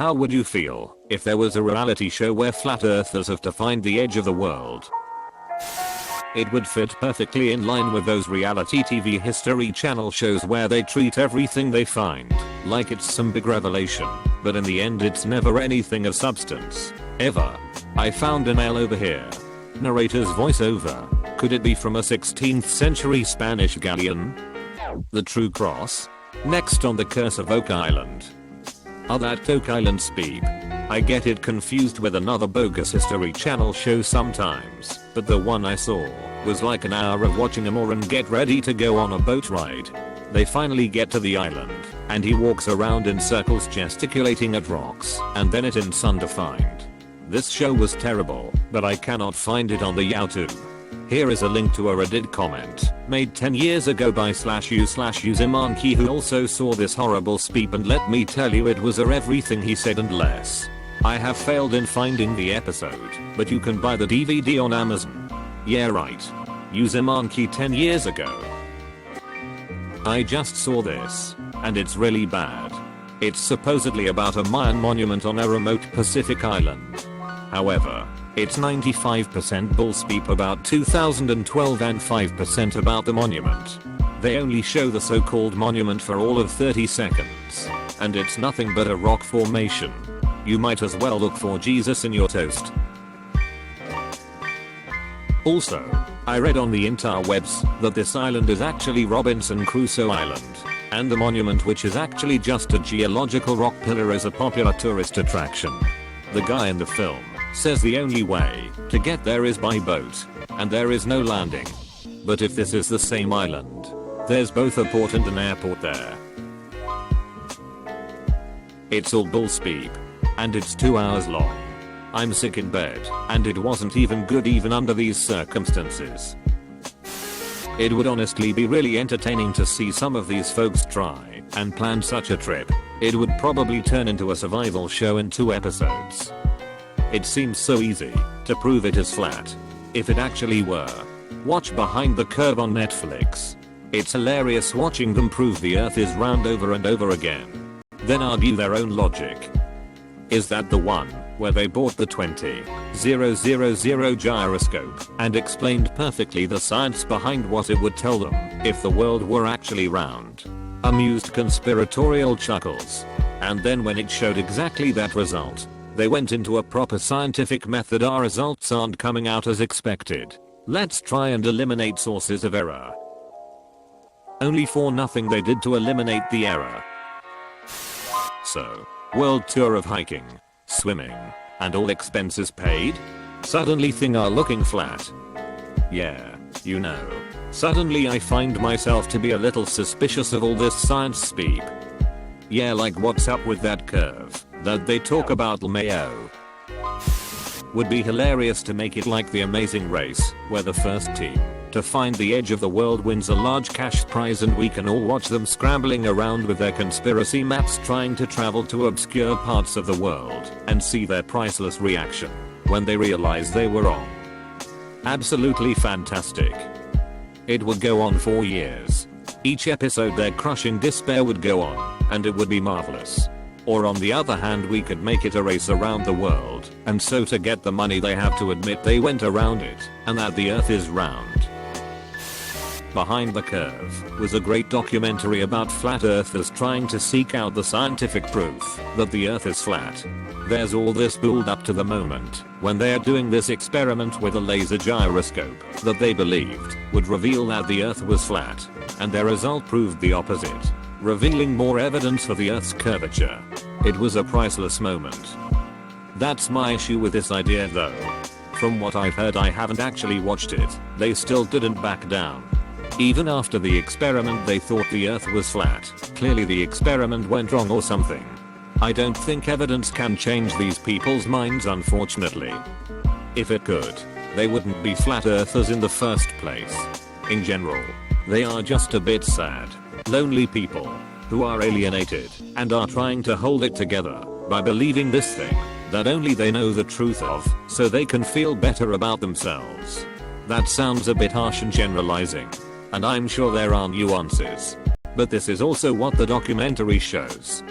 How would you feel if there was a reality show where flat earthers have to find the edge of the world? It would fit perfectly in line with those reality TV History Channel shows where they treat everything they find like it's some big revelation, but in the end it's never anything of substance. Ever. I found an L over here. Narrator's voiceover. Could it be from a 16th century Spanish galleon? The True Cross? Next on the Curse of Oak Island. That Oak Island speak. I get it confused with another bogus History Channel show sometimes, but the one I saw was like an hour of watching a Moran get ready to go on a boat ride. They finally get to the island, and he walks around in circles gesticulating at rocks, and then it ends undefined. This show was terrible, but I cannot find it on the YouTube. Here is a link to a Reddit comment made 10 years ago by /u/usermonkey who also saw this horrible speep, and let me tell you, it was everything he said and less. I have failed in finding the episode, but you can buy the DVD on Amazon. Yeah, right. Usermonkey 10 years ago. I just saw this, and it's really bad. It's supposedly about a Mayan monument on a remote Pacific island. However, it's 95% bullspeep about 2012 and 5% about the monument. They only show the so-called monument for all of 30 seconds. And it's nothing but a rock formation. You might as well look for Jesus in your toast. Also, I read on the interwebs that this island is actually Robinson Crusoe Island. And the monument, which is actually just a geological rock pillar, is a popular tourist attraction. The guy in the film says the only way to get there is by boat, and there is no landing. But if this is the same island, there's both a port and an airport there. It's all bullspeep, and it's 2 hours long. I'm sick in bed, and it wasn't even good even under these circumstances. It would honestly be really entertaining to see some of these folks try and plan such a trip. It would probably turn into a survival show in 2 episodes. It seems so easy to prove it is flat. If it actually were. Watch Behind the Curve on Netflix. It's hilarious watching them prove the earth is round over and over again. Then argue their own logic. Is that the one where they bought the 20,000 gyroscope and explained perfectly the science behind what it would tell them if the world were actually round? Amused conspiratorial chuckles. And then when it showed exactly that result, they went into a proper scientific method. Our results aren't coming out as expected. Let's try and eliminate sources of error. Only for nothing they did to eliminate the error. So, world tour of hiking, swimming, and all expenses paid? Suddenly things are looking flat. Yeah, you know. Suddenly I find myself to be a little suspicious of all this science speak. Yeah, like what's up with that curve that they talk about LMAO? Would be hilarious to make it like the Amazing Race, where the first team to find the edge of the world wins a large cash prize, and we can all watch them scrambling around with their conspiracy maps trying to travel to obscure parts of the world and see their priceless reaction when they realize they were wrong. Absolutely fantastic. It would go on for years. Each episode their crushing despair would go on, and it would be marvelous. Or on the other hand, we could make it a race around the world, and so to get the money they have to admit they went around it, and that the earth is round. Behind the Curve was a great documentary about flat earthers trying to seek out the scientific proof that the earth is flat. There's all this build up to the moment when they are doing this experiment with a laser gyroscope that they believed would reveal that the earth was flat, and their result proved the opposite, revealing more evidence for the earth's curvature. It was a priceless moment. That's my issue with this idea though. From what I've heard, I haven't actually watched it, they still didn't back down. Even after the experiment they thought the earth was flat. Clearly the experiment went wrong or something. I don't think evidence can change these people's minds, unfortunately. If it could, they wouldn't be flat earthers in the first place. In general, they are just a bit sad, lonely people who are alienated and are trying to hold it together by believing this thing that only they know the truth of, so they can feel better about themselves. That sounds a bit harsh and generalizing, and I'm sure there are nuances. But this is also what the documentary shows.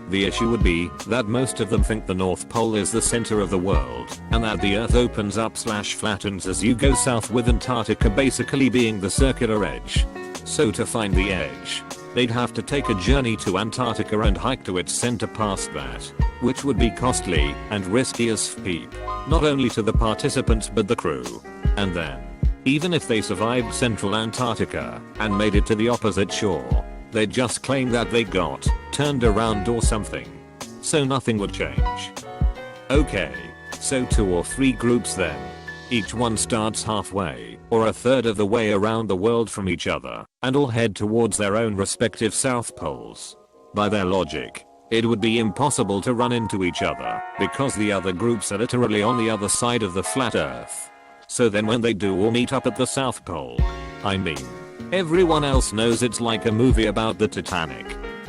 The issue would be that most of them think the North Pole is the center of the world, and that the Earth opens up/flattens as you go south, with Antarctica basically being the circular edge. So to find the edge, they'd have to take a journey to Antarctica and hike to its center past that, which would be costly and risky as peep, not only to the participants but the crew. And then, even if they survived central Antarctica and made it to the opposite shore, they'd just claim that they got turned around or something. So nothing would change. Okay, so 2 or 3 groups then. Each one starts halfway, or a third of the way around the world from each other, and all head towards their own respective south poles. By their logic, it would be impossible to run into each other, because the other groups are literally on the other side of the flat Earth. So then when they do all meet up at the South Pole, I mean, everyone else knows it's like a movie about the Titanic.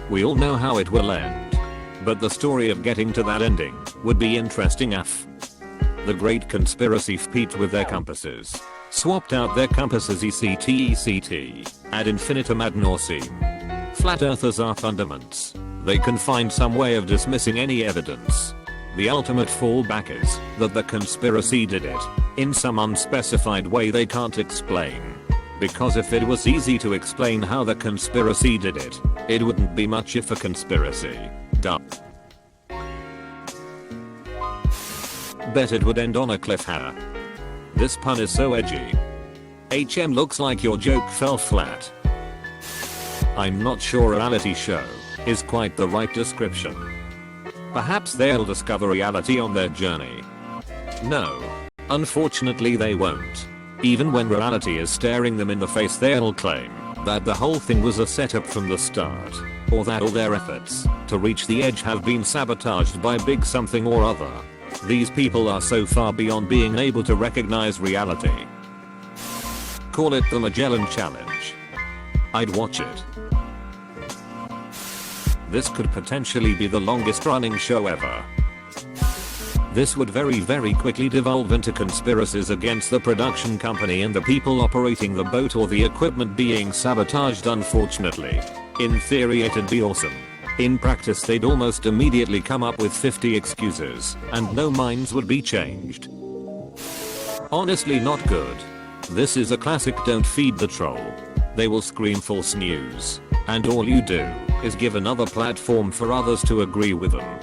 We all know how it will end. But the story of getting to that ending would be interesting AF. The great conspiracy peeped with their compasses. Swapped out their compasses ECT ad infinitum ad nauseam. Flat earthers are fundaments. They can find some way of dismissing any evidence. The ultimate fallback is that the conspiracy did it in some unspecified way they can't explain. Because if it was easy to explain how the conspiracy did it, it wouldn't be much of a conspiracy. Duh. Bet it would end on a cliffhanger. This pun is so edgy. HM looks like your joke fell flat. I'm not sure reality show is quite the right description. Perhaps they'll discover reality on their journey. No. Unfortunately they won't. Even when reality is staring them in the face, they'll claim that the whole thing was a setup from the start, or that all their efforts to reach the edge have been sabotaged by big something or other. These people are so far beyond being able to recognize reality. Call it the Magellan Challenge. I'd watch it. This could potentially be the longest running show ever. This would very quickly devolve into conspiracies against the production company and the people operating the boat, or the equipment being sabotaged. Unfortunately, in theory it'd be awesome. In practice they'd almost immediately come up with 50 excuses, and no minds would be changed. Honestly not good. This is a classic don't feed the troll. They will scream false news, and all you do is give another platform for others to agree with them.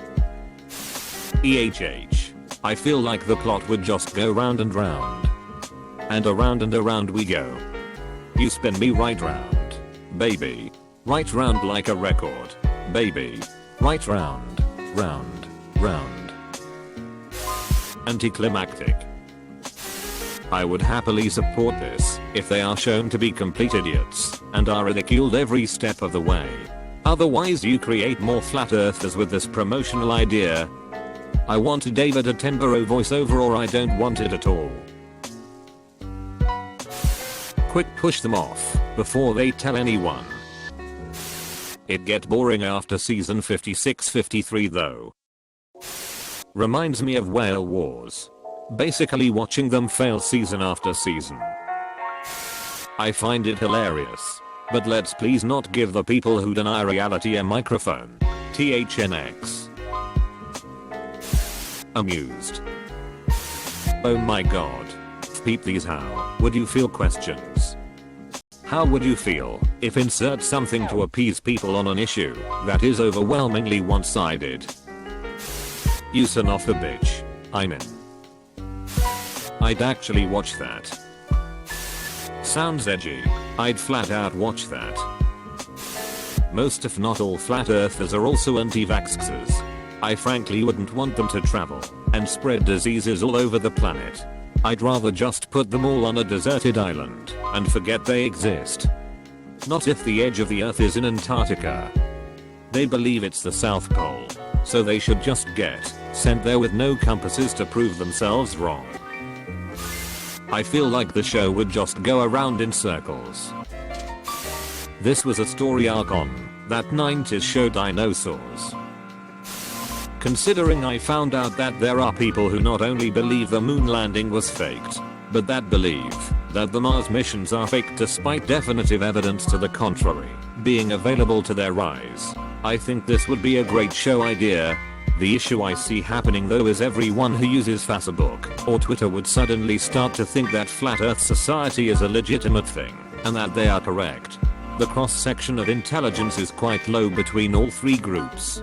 EHH. I feel like the plot would just go round and round. And around we go. You spin me right round, baby. Right round like a record, baby. Right round, round. Anticlimactic. I would happily support this if they are shown to be complete idiots and are ridiculed every step of the way. Otherwise you create more flat earthers with this promotional idea. I want a David Attenborough voiceover, or I don't want it at all. Quick, push them off before they tell anyone. It get boring after season 56-53 though. Reminds me of Whale Wars. Basically watching them fail season after season. I find it hilarious. But let's please not give the people who deny reality a microphone. THNX. Amused. Oh my god. Peep these. How would you feel questions? How would you feel if insert something to appease people on an issue that is overwhelmingly one-sided? You son of a bitch. I'm in. I'd actually watch that. Sounds edgy. I'd flat out watch that. Most if not all flat earthers are also anti-vaxxers. I frankly wouldn't want them to travel and spread diseases all over the planet. I'd rather just put them all on a deserted island and forget they exist. Not if the edge of the earth is in Antarctica. They believe it's the South Pole, so they should just get sent there with no compasses to prove themselves wrong. I feel like the show would just go around in circles. This was a story arc on that 90s show Dinosaurs. Considering I found out that there are people who not only believe the moon landing was faked, but that believe that the Mars missions are fake despite definitive evidence to the contrary being available to their eyes. I think this would be a great show idea. The issue I see happening though is everyone who uses Facebook or Twitter would suddenly start to think that Flat Earth Society is a legitimate thing, and that they are correct. The cross-section of intelligence is quite low between all three groups.